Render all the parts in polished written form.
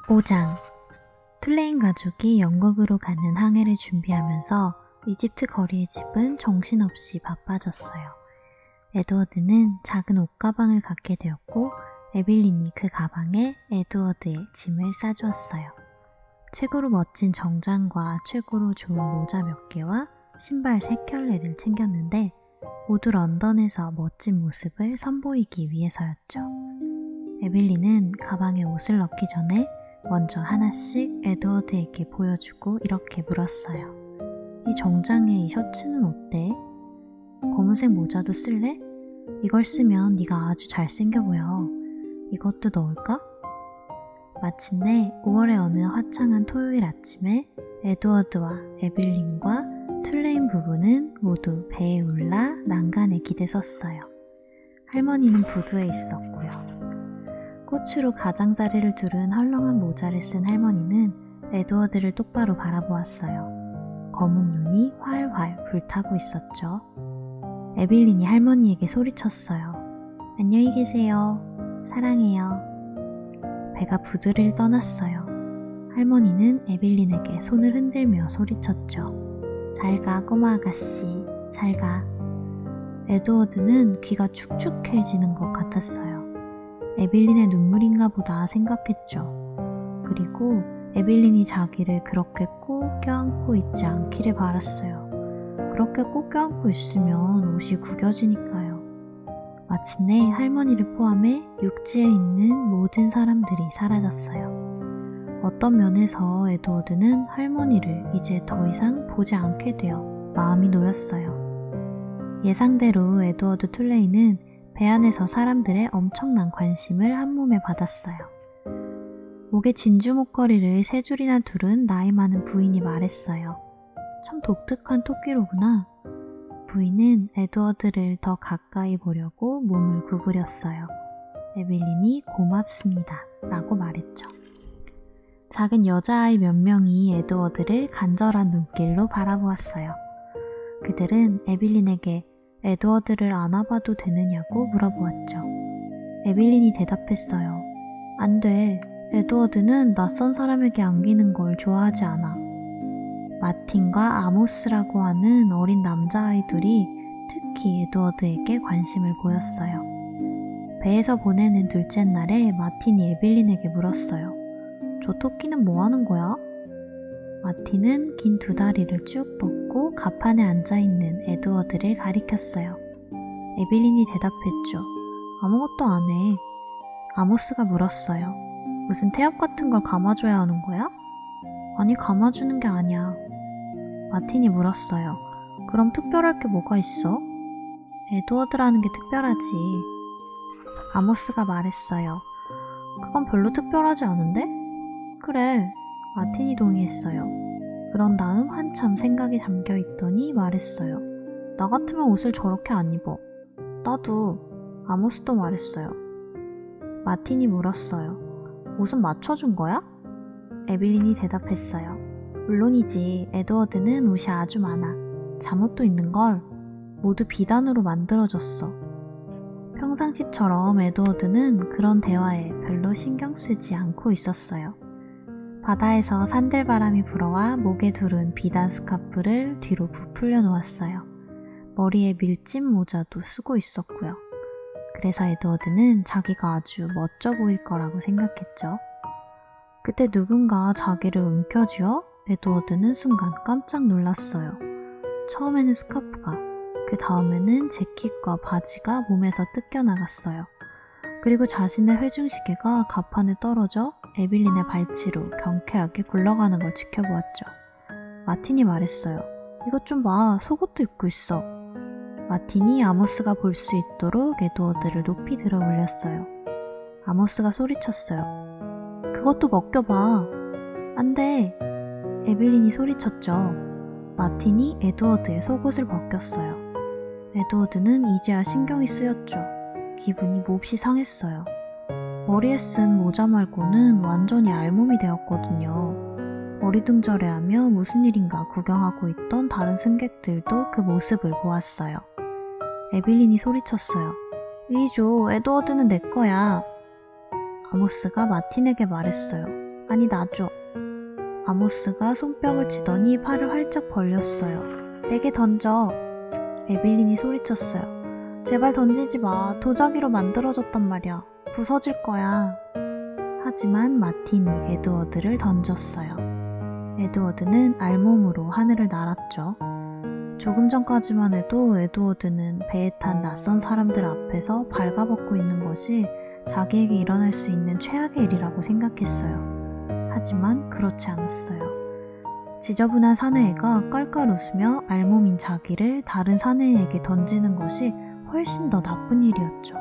5장. 툴레인 가족이 영국으로 가는 항해를 준비하면서 이집트 거리의 집은 정신없이 바빠졌어요. 에드워드는 작은 옷가방을 갖게 되었고 에빌린이 그 가방에 에드워드의 짐을 싸주었어요. 최고로 멋진 정장과 최고로 좋은 모자 몇 개와 신발 3켤레를 챙겼는데 모두 런던에서 멋진 모습을 선보이기 위해서였죠. 에빌린은 가방에 옷을 넣기 전에 먼저 하나씩 에드워드에게 보여주고 이렇게 물었어요. 이 정장에 이 셔츠는 어때? 검은색 모자도 쓸래? 이걸 쓰면 네가 아주 잘생겨 보여. 이것도 넣을까? 마침내 5월의 어느 화창한 토요일 아침에 에드워드와 에빌린과 툴레인 부부는 모두 배에 올라 난간에 기대섰어요. 할머니는 부두에 있었고요. 꽃으로 가장자리를 두른 헐렁한 모자를 쓴 할머니는 에드워드를 똑바로 바라보았어요. 검은 눈이 활활 불타고 있었죠. 에빌린이 할머니에게 소리쳤어요. 안녕히 계세요. 사랑해요. 배가 부두를 떠났어요. 할머니는 에빌린에게 손을 흔들며 소리쳤죠. 잘 가, 꼬마 아가씨. 잘 가. 에드워드는 귀가 축축해지는 것 같았어요. 에빌린의 눈물인가 보다 생각했죠. 그리고 에빌린이 자기를 그렇게 꼭 껴안고 있지 않기를 바랐어요. 그렇게 꼭 껴안고 있으면 옷이 구겨지니까요. 마침내 할머니를 포함해 육지에 있는 모든 사람들이 사라졌어요. 어떤 면에서 에드워드는 할머니를 이제 더 이상 보지 않게 되어 마음이 놓였어요. 예상대로 에드워드 툴레이는 배 안에서 사람들의 엄청난 관심을 한몸에 받았어요. 목에 진주 목걸이를 3줄이나 두른 나이 많은 부인이 말했어요. 참 독특한 토끼로구나. 부인은 에드워드를 더 가까이 보려고 몸을 구부렸어요. 에빌린이 고맙습니다. 라고 말했죠. 작은 여자아이 몇 명이 에드워드를 간절한 눈길로 바라보았어요. 그들은 에빌린에게 에드워드를 안아봐도 되느냐고 물어보았죠. 에빌린이 대답했어요. 안 돼. 에드워드는 낯선 사람에게 안기는 걸 좋아하지 않아. 마틴과 아모스라고 하는 어린 남자아이 둘이 특히 에드워드에게 관심을 보였어요. 배에서 보내는 둘째 날에 마틴이 에빌린에게 물었어요. 저 토끼는 뭐 하는 거야? 마틴은 긴 2다리를 쭉 뻗고 갑판에 앉아있는 에드워드를 가리켰어요. 에빌린이 대답했죠. 아무것도 안 해. 아모스가 물었어요. 무슨 태엽 같은 걸 감아줘야 하는 거야? 아니, 감아주는 게 아니야. 마틴이 물었어요. 그럼 특별할 게 뭐가 있어? 에드워드라는 게 특별하지. 아모스가 말했어요. 그건 별로 특별하지 않은데? 그래. 마틴이 동의했어요. 그런 다음 한참 생각에 잠겨 있더니 말했어요. 나 같으면 옷을 저렇게 안 입어. 나도. 아모스도 말했어요. 마틴이 물었어요. 옷은 맞춰준 거야? 에빌린이 대답했어요. 물론이지. 에드워드는 옷이 아주 많아. 잠옷도 있는걸. 모두 비단으로 만들어졌어. 평상시처럼 에드워드는 그런 대화에 별로 신경 쓰지 않고 있었어요. 바다에서 산들바람이 불어와 목에 두른 비단 스카프를 뒤로 부풀려 놓았어요. 머리에 밀짚 모자도 쓰고 있었고요. 그래서 에드워드는 자기가 아주 멋져 보일 거라고 생각했죠. 그때 누군가 자기를 움켜쥐어 에드워드는 순간 깜짝 놀랐어요. 처음에는 스카프가, 그 다음에는 재킷과 바지가 몸에서 뜯겨나갔어요. 그리고 자신의 회중시계가 갑판에 떨어져 에빌린의 발치로 경쾌하게 굴러가는 걸 지켜보았죠. 마틴이 말했어요. 이것 좀 봐, 속옷도 입고 있어. 마틴이 아모스가 볼 수 있도록 에드워드를 높이 들어 올렸어요. 아모스가 소리쳤어요. 그것도 벗겨봐. 안 돼. 에빌린이 소리쳤죠. 마틴이 에드워드의 속옷을 벗겼어요. 에드워드는 이제야 신경이 쓰였죠. 기분이 몹시 상했어요. 머리에 쓴 모자 말고는 완전히 알몸이 되었거든요. 어리둥절해하며 무슨 일인가 구경하고 있던 다른 승객들도 그 모습을 보았어요. 에빌린이 소리쳤어요. 이리 줘, 에드워드는 내 거야. 아모스가 마틴에게 말했어요. 아니 놔줘. 아모스가 손뼉을 치더니 팔을 활짝 벌렸어요. 내게 던져. 에빌린이 소리쳤어요. 제발 던지지 마. 도자기로 만들어졌단 말이야. 부서질 거야. 하지만 마틴이 에드워드를 던졌어요. 에드워드는 알몸으로 하늘을 날았죠. 조금 전까지만 해도 에드워드는 배에 탄 낯선 사람들 앞에서 발가벗고 있는 것이 자기에게 일어날 수 있는 최악의 일이라고 생각했어요. 하지만 그렇지 않았어요. 지저분한 사내애가 깔깔 웃으며 알몸인 자기를 다른 사내애에게 던지는 것이 훨씬 더 나쁜 일이었죠.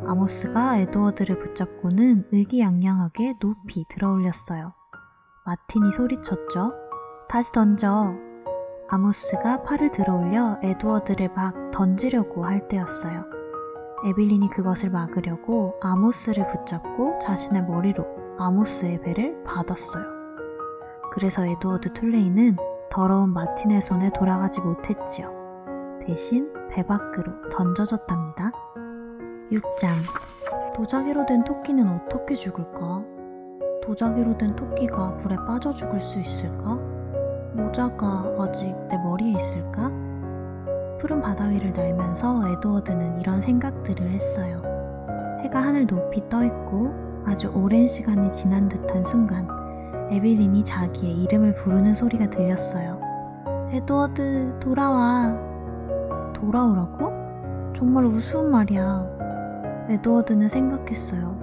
아모스가 에드워드를 붙잡고는 의기양양하게 높이 들어올렸어요. 마틴이 소리쳤죠. 다시 던져. 아모스가 팔을 들어올려 에드워드를 막 던지려고 할 때였어요. 에빌린이 그것을 막으려고 아모스를 붙잡고 자신의 머리로 아모스의 배를 받았어요. 그래서 에드워드 툴레이는 더러운 마틴의 손에 돌아가지 못했지요. 대신 배 밖으로 던져졌답니다. 6장. 도자기로 된 토끼는 어떻게 죽을까? 도자기로 된 토끼가 불에 빠져 죽을 수 있을까? 모자가 아직 내 머리에 있을까? 푸른 바다 위를 날면서 에드워드는 이런 생각들을 했어요. 해가 하늘 높이 떠있고 아주 오랜 시간이 지난 듯한 순간 에빌린이 자기의 이름을 부르는 소리가 들렸어요. 에드워드, 돌아와. 돌아오라고? 정말 우스운 말이야. 에드워드는 생각했어요.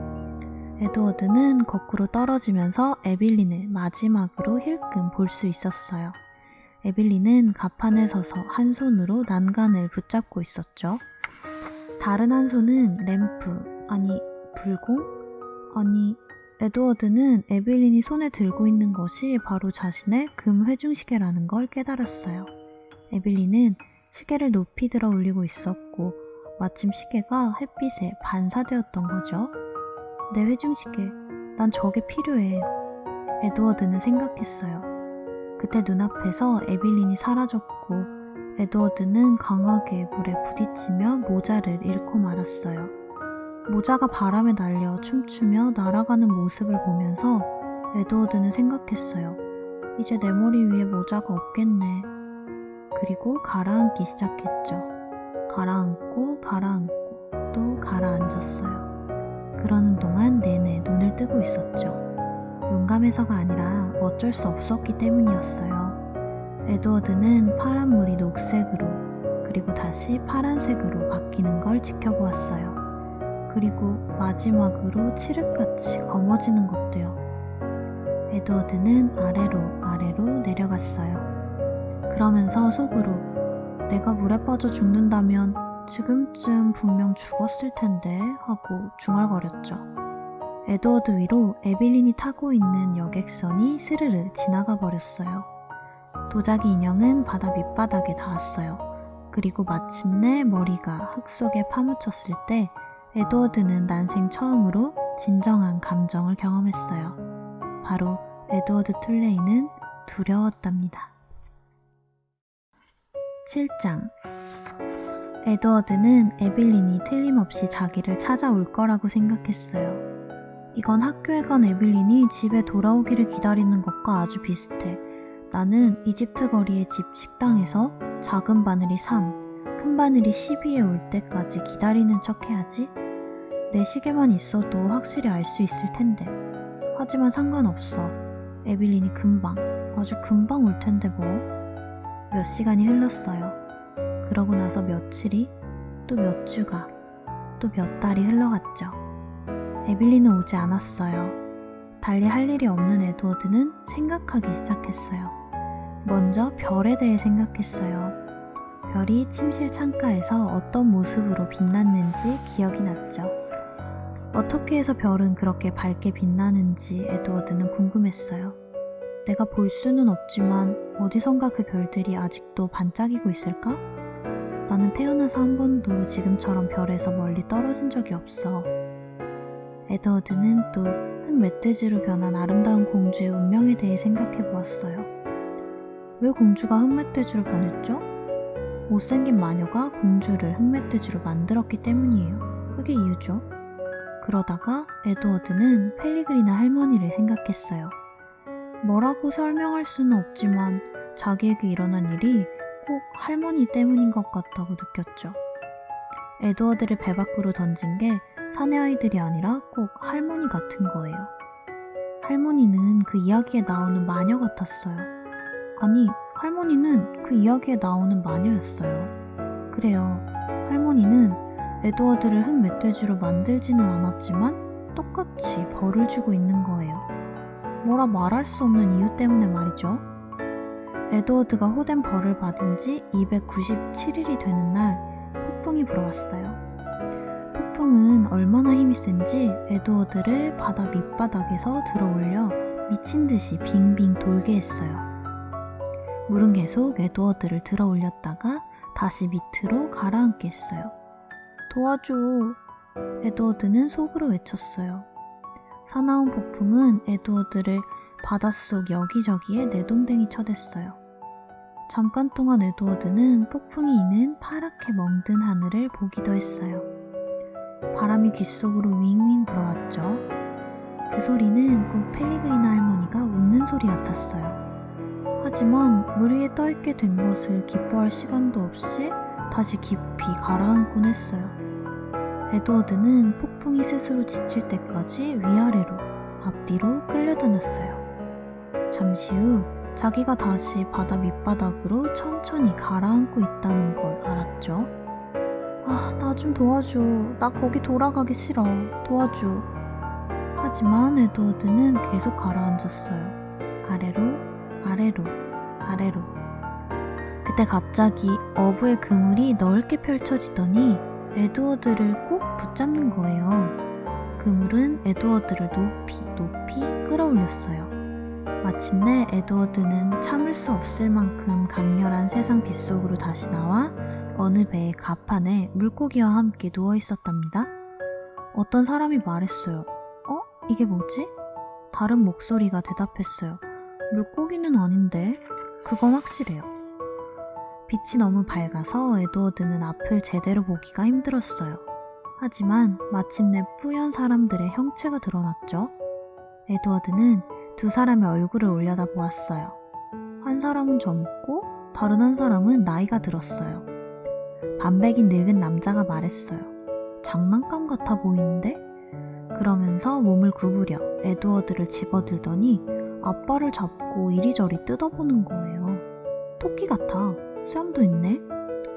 에드워드는 거꾸로 떨어지면서 에빌린을 마지막으로 힐끔 볼 수 있었어요. 에빌린은 갑판에 서서 한 손으로 난간을 붙잡고 있었죠. 다른 한 손은 램프, 아니 불공? 아니 에드워드는 에빌린이 손에 들고 있는 것이 바로 자신의 금 회중시계라는 걸 깨달았어요. 에빌린은 시계를 높이 들어 올리고 있었고 마침 시계가 햇빛에 반사되었던 거죠. 내 회중시계, 난 저게 필요해. 에드워드는 생각했어요. 그때 눈앞에서 에빌린이 사라졌고 에드워드는 강하게 물에 부딪히며 모자를 잃고 말았어요. 모자가 바람에 날려 춤추며 날아가는 모습을 보면서 에드워드는 생각했어요. 이제 내 머리 위에 모자가 없겠네. 그리고 가라앉기 시작했죠. 가라앉고 또 가라앉았어요. 그러는 동안 내내 눈을 뜨고 있었죠. 용감해서가 아니라 어쩔 수 없었기 때문이었어요. 에드워드는 파란 물이 녹색으로 그리고 다시 파란색으로 바뀌는 걸 지켜보았어요. 그리고 마지막으로 칠흑같이 검어지는 것도요. 에드워드는 아래로 내려갔어요. 그러면서 속으로 내가 물에 빠져 죽는다면 지금쯤 분명 죽었을 텐데 하고 중얼거렸죠. 에드워드 위로 에빌린이 타고 있는 여객선이 스르르 지나가 버렸어요. 도자기 인형은 바다 밑바닥에 닿았어요. 그리고 마침내 머리가 흙 속에 파묻혔을 때 에드워드는 난생 처음으로 진정한 감정을 경험했어요. 바로 에드워드 툴레이는 두려웠답니다. 7장. 에드워드는 에빌린이 틀림없이 자기를 찾아올 거라고 생각했어요. 이건 학교에 간 에빌린이 집에 돌아오기를 기다리는 것과 아주 비슷해. 나는 이집트 거리의 집 식당에서 작은 바늘이 3, 큰 바늘이 12에 올 때까지 기다리는 척 해야지. 내 시계만 있어도 확실히 알 수 있을 텐데. 하지만 상관없어. 에빌린이 금방, 아주 금방 올 텐데 뭐. 몇 시간이 흘렀어요. 그러고 나서 며칠이, 또 몇 주가, 또 몇 달이 흘러갔죠. 에빌린은 오지 않았어요. 달리 할 일이 없는 에드워드는 생각하기 시작했어요. 먼저 별에 대해 생각했어요. 별이 침실 창가에서 어떤 모습으로 빛났는지 기억이 났죠. 어떻게 해서 별은 그렇게 밝게 빛나는지 에드워드는 궁금했어요. 내가 볼 수는 없지만 어디선가 그 별들이 아직도 반짝이고 있을까? 나는 태어나서 한 번도 지금처럼 별에서 멀리 떨어진 적이 없어. 에드워드는 또 흑멧돼지로 변한 아름다운 공주의 운명에 대해 생각해 보았어요. 왜 공주가 흑멧돼지로 변했죠? 못생긴 마녀가 공주를 흑멧돼지로 만들었기 때문이에요. 그게 이유죠. 그러다가 에드워드는 펠리그리나 할머니를 생각했어요. 뭐라고 설명할 수는 없지만 자기에게 일어난 일이 꼭 할머니 때문인 것 같다고 느꼈죠. 에드워드를 배 밖으로 던진 게 사내아이들이 아니라 꼭 할머니 같은 거예요. 할머니는 그 이야기에 나오는 마녀 같았어요. 아니, 할머니는 그 이야기에 나오는 마녀였어요. 그래요. 할머니는 에드워드를 흑멧돼지로 만들지는 않았지만 똑같이 벌을 주고 있는 거예요. 뭐라 말할 수 없는 이유 때문에 말이죠. 에드워드가 호된 벌을 받은 지 297일이 되는 날 폭풍이 불어왔어요. 폭풍은 얼마나 힘이 센지 에드워드를 바다 밑바닥에서 들어올려 미친 듯이 빙빙 돌게 했어요. 물은 계속 에드워드를 들어올렸다가 다시 밑으로 가라앉게 했어요. 도와줘. 에드워드는 속으로 외쳤어요. 사나운 폭풍은 에드워드를 바닷속 여기저기에 내동댕이 쳐댔어요. 잠깐 동안 에드워드는 폭풍이 이는 파랗게 멍든 하늘을 보기도 했어요. 바람이 귓속으로 윙윙 불어왔죠. 그 소리는 꼭 펠리그리나 할머니가 웃는 소리 같았어요. 하지만 물 위에 떠있게 된 것을 기뻐할 시간도 없이 다시 깊이 가라앉곤 했어요. 에드워드는 폭풍이 스스로 지칠 때까지 위아래로, 앞뒤로 끌려다녔어요. 잠시 후 자기가 다시 바다 밑바닥으로 천천히 가라앉고 있다는 걸 알았죠. 나 좀 도와줘. 나 거기 돌아가기 싫어. 도와줘. 하지만 에드워드는 계속 가라앉았어요. 아래로, 아래로, 아래로. 그때 갑자기 어부의 그물이 넓게 펼쳐지더니 에드워드를 꼭 붙잡는 거예요. 그물은 에드워드를 높이 높이 끌어올렸어요. 마침내 에드워드는 참을 수 없을 만큼 강렬한 세상 빗속으로 다시 나와 어느 배의 갑판에 물고기와 함께 누워 있었답니다. 어떤 사람이 말했어요. 이게 뭐지? 다른 목소리가 대답했어요. 물고기는 아닌데? 그건 확실해요. 빛이 너무 밝아서 에드워드는 앞을 제대로 보기가 힘들었어요. 하지만 마침내 뿌연 사람들의 형체가 드러났죠. 에드워드는 두 사람의 얼굴을 올려다보았어요. 한 사람은 젊고 다른 한 사람은 나이가 들었어요. 반백인 늙은 남자가 말했어요. 장난감 같아 보이는데? 그러면서 몸을 구부려 에드워드를 집어들더니 앞발을 잡고 이리저리 뜯어보는 거예요. 토끼 같아. 수염도 있네.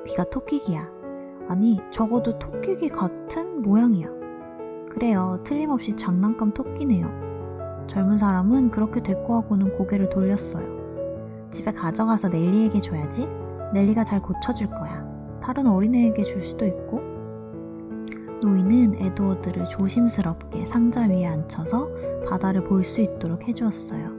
귀가 토끼귀야. 아니, 적어도 토끼귀 같은 모양이야. 그래요. 틀림없이 장난감 토끼네요. 젊은 사람은 그렇게 대꾸하고는 고개를 돌렸어요. 집에 가져가서 넬리에게 줘야지. 넬리가 잘 고쳐줄 거야. 다른 어린애에게 줄 수도 있고. 노인은 에드워드를 조심스럽게 상자 위에 앉혀서 바다를 볼 수 있도록 해주었어요.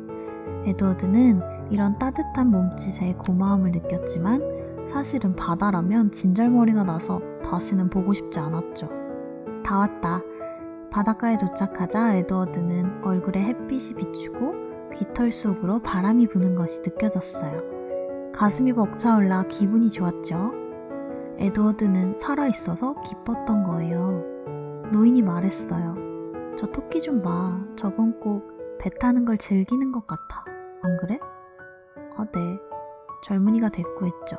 에드워드는 이런 따뜻한 몸짓에 고마움을 느꼈지만 사실은 바다라면 진절머리가 나서 다시는 보고 싶지 않았죠. 다 왔다. 바닷가에 도착하자 에드워드는 얼굴에 햇빛이 비추고 깃털 속으로 바람이 부는 것이 느껴졌어요. 가슴이 벅차올라 기분이 좋았죠. 에드워드는 살아있어서 기뻤던 거예요. 노인이 말했어요. 저 토끼 좀 봐. 저건 꼭 배 타는 걸 즐기는 것 같아. 안 그래? 네. 젊은이가 대꾸했죠.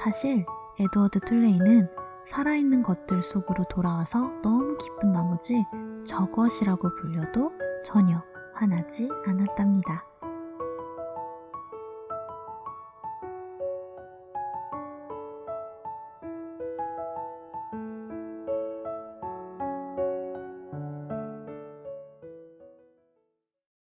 사실 에드워드 툴레이는 살아있는 것들 속으로 돌아와서 너무 기쁜 나머지 저것이라고 불려도 전혀 화나지 않았답니다.